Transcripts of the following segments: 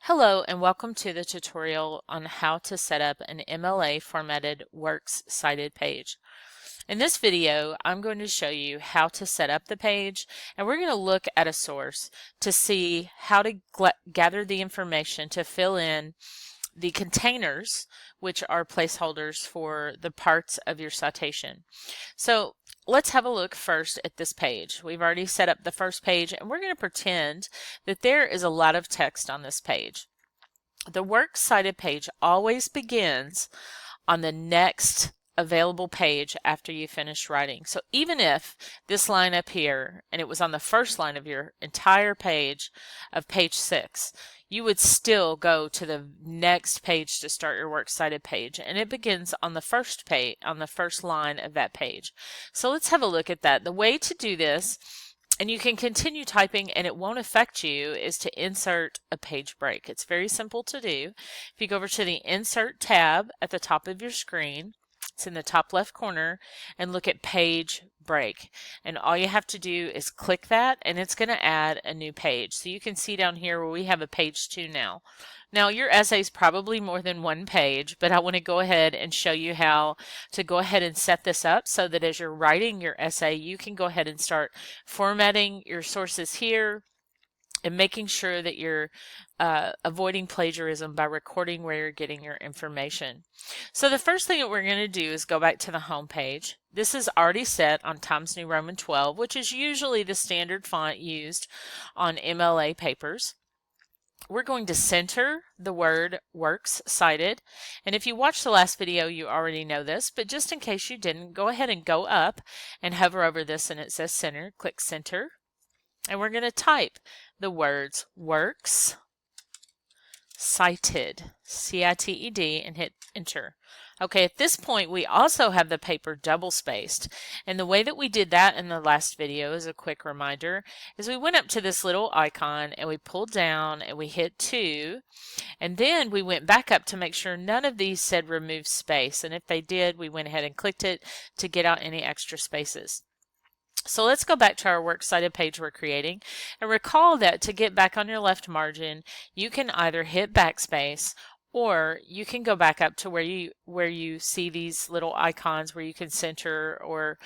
Hello and welcome to the tutorial on how to set up an MLA formatted Works Cited page. In this video, I'm going to show you how to set up the page, and we're going to look at a source to see how to gather the information to fill in the containers, which are placeholders for the parts of your citation. So let's have a look first at this page. We've already set up the first page, and we're going to pretend that there is a lot of text on this page. The Works Cited page always begins on the next available page after you finish writing. So even if this line up here and it was on the first line of your entire page of page 6, you would still go to the next page to start your Works Cited page, and it begins on the first page, on the first line of that page. So let's have a look at that. The way to do this, and you can continue typing and it won't affect you, is to insert a page break. It's very simple to do. If you go over to the Insert tab at the top of your screen, it's in the top left corner, and look at Page Break. And all you have to do is click that, and it's going to add a new page. So you can see down here where we have a page 2 now. Now your essay is probably more than one page, but I want to go ahead and show you how to go ahead and set this up so that as you're writing your essay, you can go ahead and start formatting your sources here and making sure that you're avoiding plagiarism by recording where you're getting your information. So the first thing that we're going to do is go back to the home page. This is already set on Times New Roman 12, which is usually the standard font used on MLA papers. We're going to center the word Works Cited, and if you watched the last video you already know this, but just in case you didn't, go ahead and go up and hover over this and it says center. Click center, and we're going to type the words Works Cited, C-I-T-E-D, and hit enter. Okay, at this point we also have the paper double spaced, and the way that we did that in the last video, as a quick reminder, is we went up to this little icon and we pulled down and we hit 2, and then we went back up to make sure none of these said remove space, and if they did, we went ahead and clicked it to get out any extra spaces. So let's go back to our Works Cited page we're creating, and recall that to get back on your left margin, you can either hit backspace or you can go back up to where you see these little icons where you can center or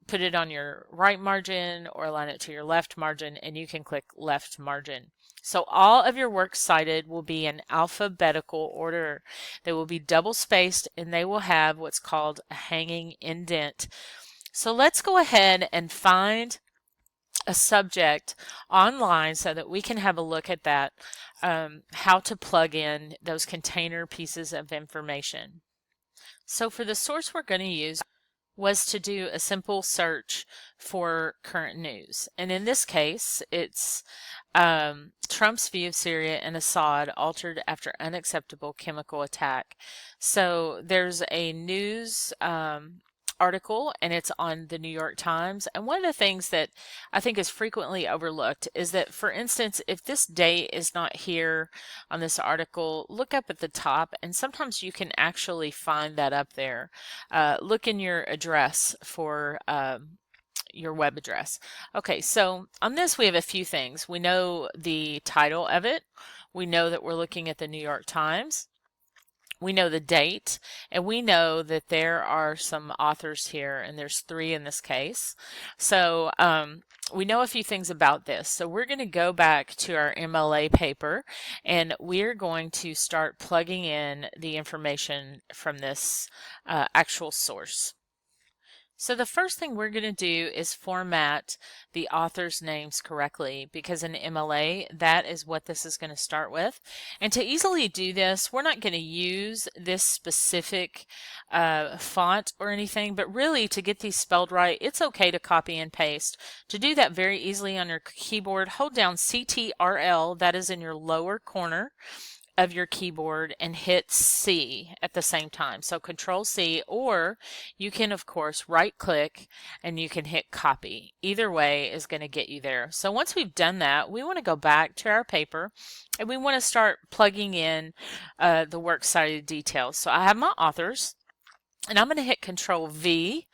put it on your right margin or align it to your left margin, and you can click left margin. So all of your Works Cited will be in alphabetical order. They will be double spaced, and they will have what's called a hanging indent. So let's go ahead and find a subject online so that we can have a look at that, how to plug in those container pieces of information. So for the source we're going to use was to do a simple search for current news. And in this case, it's Trump's view of Syria and Assad altered after unacceptable chemical attack. So there's a news article, and it's on the New York Times. And one of the things that I think is frequently overlooked is that, for instance, if this date is not here on this article, look up at the top, and sometimes you can actually find that up there. Look in your address for your web address. Okay, so on this we have a few things. We know the title of it. We know that we're looking at the New York Times. We know the date, and we know that there are some authors here, and there's 3 in this case. So we know a few things about this. So we're going to go back to our MLA paper, and we're going to start plugging in the information from this actual source. So the first thing we're going to do is format the author's names correctly, because in MLA, that is what this is going to start with. And to easily do this, we're not going to use this specific font or anything, but really to get these spelled right, it's okay to copy and paste. To do that very easily on your keyboard, hold down CTRL, that is in your lower corner of your keyboard, and hit C at the same time. So Control C, or you can of course right click and you can hit copy. Either way is going to get you there. So once we've done that, we want to go back to our paper and we want to start plugging in the Works Cited details. So I have my authors, and I'm going to hit Control V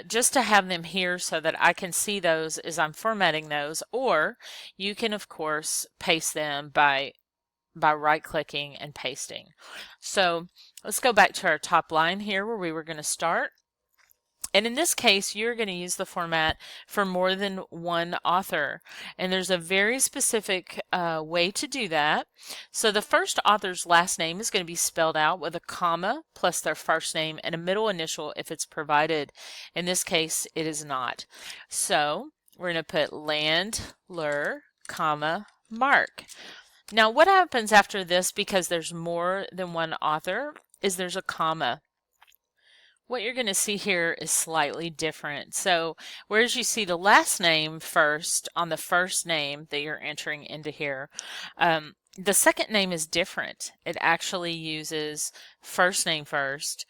just to have them here so that I can see those as I'm formatting those, or you can of course paste them by by right-clicking and pasting. So let's go back to our top line here where we were going to start. And in this case, you're going to use the format for more than one author. And there's a very specific way to do that. So the first author's last name is going to be spelled out with a comma plus their first name and a middle initial if it's provided. In this case, it is not. So we're going to put Landler, comma, Mark. Now what happens after this, because there's more than one author, is there's a comma. What you're going to see here is slightly different. So whereas you see the last name first on the first name that you're entering into here, the second name is different. It actually uses first name first,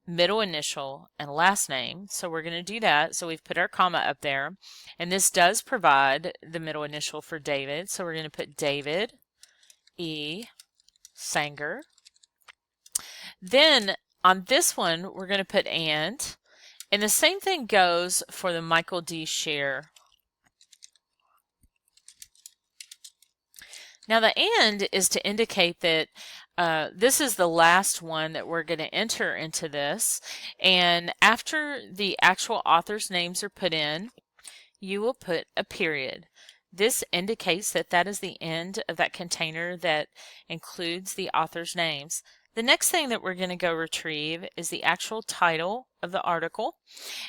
middle initial, and last name. So we're going to do that. So we've put our comma up there, and this does provide the middle initial for David. So we're going to put David E. Sanger. Then on this one, we're going to put and the same thing goes for the Michael D. Scher. Now the and is to indicate that this is the last one that we're going to enter into this, and after the actual author's names are put in, you will put a period. This indicates that that is the end of that container that includes the author's names. The next thing that we're going to go retrieve is the actual title of the article.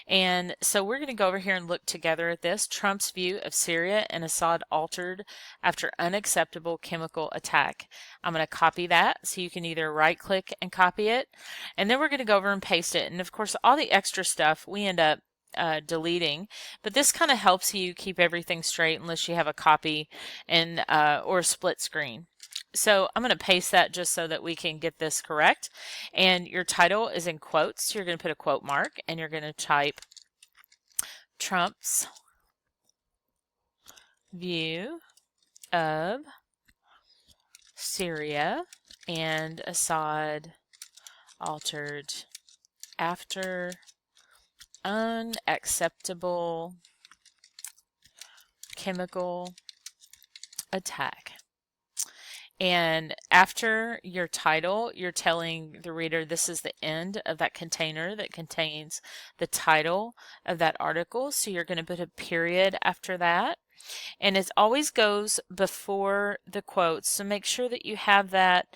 And so we're going to go over here and look together at this. Trump's view of Syria and Assad altered after unacceptable chemical attack. I'm going to copy that, so you can either right click and copy it, and then we're going to go over and paste it. And of course all the extra stuff we end up deleting, but this kind of helps you keep everything straight unless you have a copy and or a split screen. So I'm going to paste that just so that we can get this correct. And your title is in quotes. You're going to put a quote mark and you're going to type Trump's view of Syria and Assad altered after unacceptable chemical attack. And after your title, you're telling the reader this is the end of that container that contains the title of that article. So you're going to put a period after that. And it always goes before the quotes, so make sure that you have that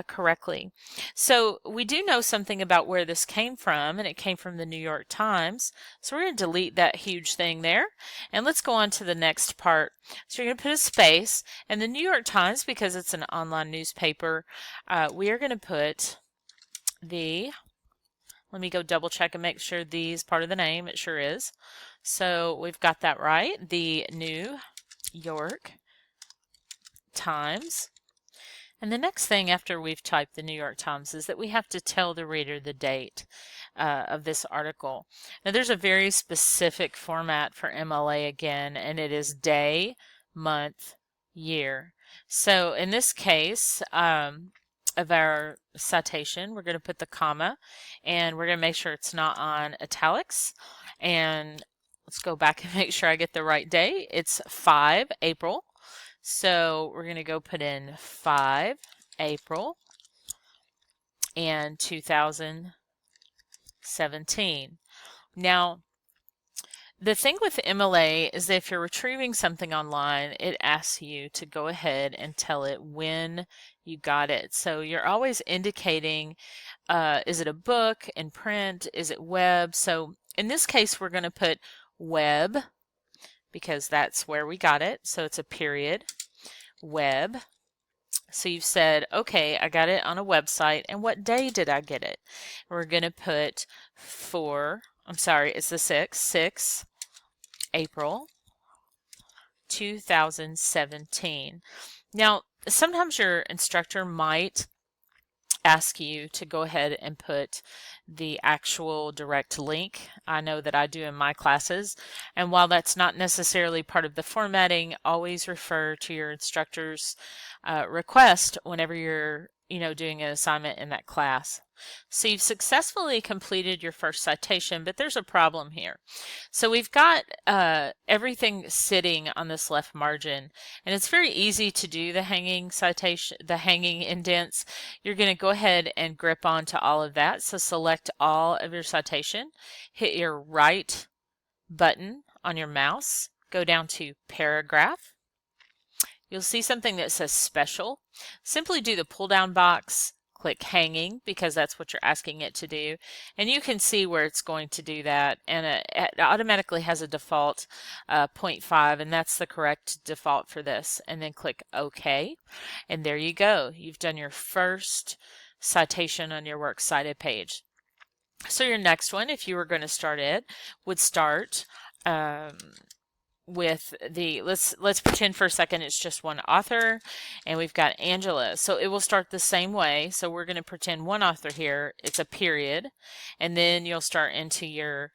correctly. So we do know something about where this came from, and it came from the New York Times. So we're going to delete that huge thing there, and let's go on to the next part. So you're going to put a space, and the New York Times, because it's an online newspaper, we are going to put the, let me go double check and make sure the is part of the name. It sure is. So we've got that right. The New York Times. And the next thing after we've typed the New York Times is that we have to tell the reader the date of this article. Now there's a very specific format for MLA again, and it is day, month, year. So in this case of our citation, we're going to put the comma, and we're going to make sure it's not on italics. And let's go back and make sure I get the right day. It's 5 April. So we're going to go put in 5 April and 2017. Now, the thing with MLA is that if you're retrieving something online, it asks you to go ahead and tell it when you got it. So you're always indicating, is it a book in print? Is it web? So in this case, we're going to put web, because that's where we got it. So it's a period, web. So you've said, okay, I got it on a website, and what day did I get it? We're going to put it's the 6 April 2017. Now, sometimes your instructor might ask you to go ahead and put the actual direct link. I know that I do in my classes, and while that's not necessarily part of the formatting, always refer to your instructor's request whenever you're doing an assignment in that class. So you've successfully completed your first citation, but there's a problem here. So we've got everything sitting on this left margin, and it's very easy to do the hanging citation, the hanging indents. You're going to go ahead and grip onto all of that. So select all of your citation, hit your right button on your mouse, go down to paragraph. You'll see something that says special. Simply do the pull down box, click hanging because that's what you're asking it to do, and you can see where it's going to do that, and it automatically has a default 0.5, and that's the correct default for this. And then click OK, and there you go. You've done your first citation on your Works Cited page. So your next one, if you were going to start it, would start with the, let's pretend for a second it's just one author, and we've got Angela. So it will start the same way. So we're going to pretend one author here, it's a period, and then you'll start into your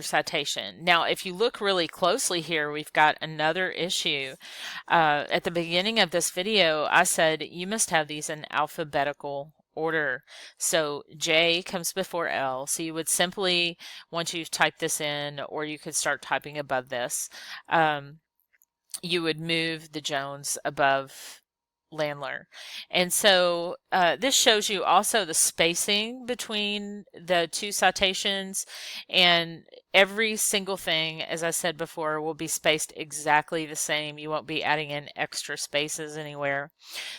citation. Now, if you look really closely here, we've got another issue. At the beginning of this video, I said you must have these in alphabetical order. So J comes before L. So you would simply, once you've typed this in, or you could start typing above this, you would move the Jones above Landler. And so this shows you also the spacing between the two citations, and every single thing, as I said before, will be spaced exactly the same. You won't be adding in extra spaces anywhere.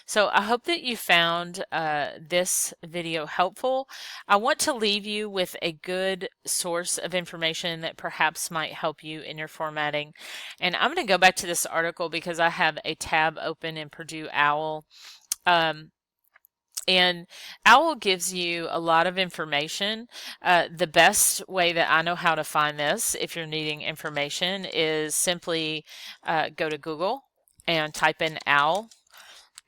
So I hope that you found this video helpful. I want to leave you with a good source of information that perhaps might help you in your formatting. And I'm going to go back to this article because I have a tab open in Purdue OWL. And OWL gives you a lot of information. The best way that I know how to find this, if you're needing information, is simply go to Google and type in OWL.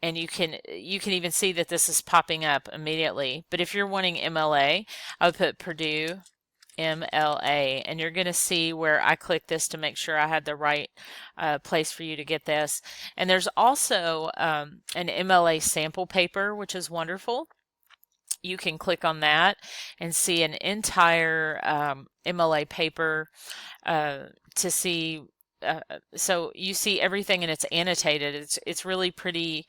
And you can even see that this is popping up immediately. But if you're wanting MLA, I would put Purdue MLA, and you're going to see where I click this to make sure I had the right place for you to get this. And there's also an MLA sample paper, which is wonderful. You can click on that and see an entire MLA paper to see. So you see everything, and it's annotated. It's really pretty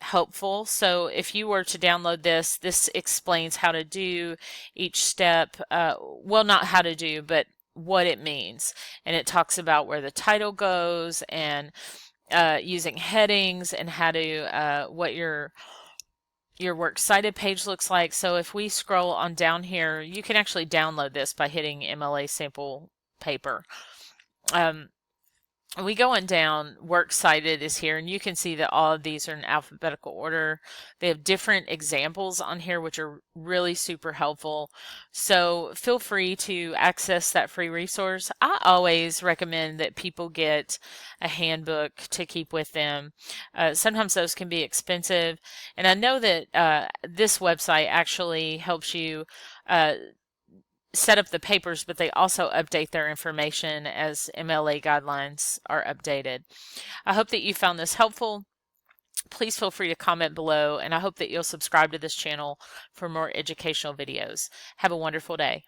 helpful. So if you were to download this, this explains how to do each step. Well, not how to do, but what it means. And it talks about where the title goes, and using headings, and how to what your Works Cited page looks like. So if we scroll on down here, you can actually download this by hitting MLA sample paper. We go on down, Works Cited is here, and you can see that all of these are in alphabetical order. They have different examples on here, which are really super helpful. So feel free to access that free resource. I always recommend that people get a handbook to keep with them. Sometimes those can be expensive, and I know that this website actually helps you set up the papers, but they also update their information as MLA guidelines are updated. I hope that you found this helpful. Please feel free to comment below, and I hope that you'll subscribe to this channel for more educational videos. Have a wonderful day.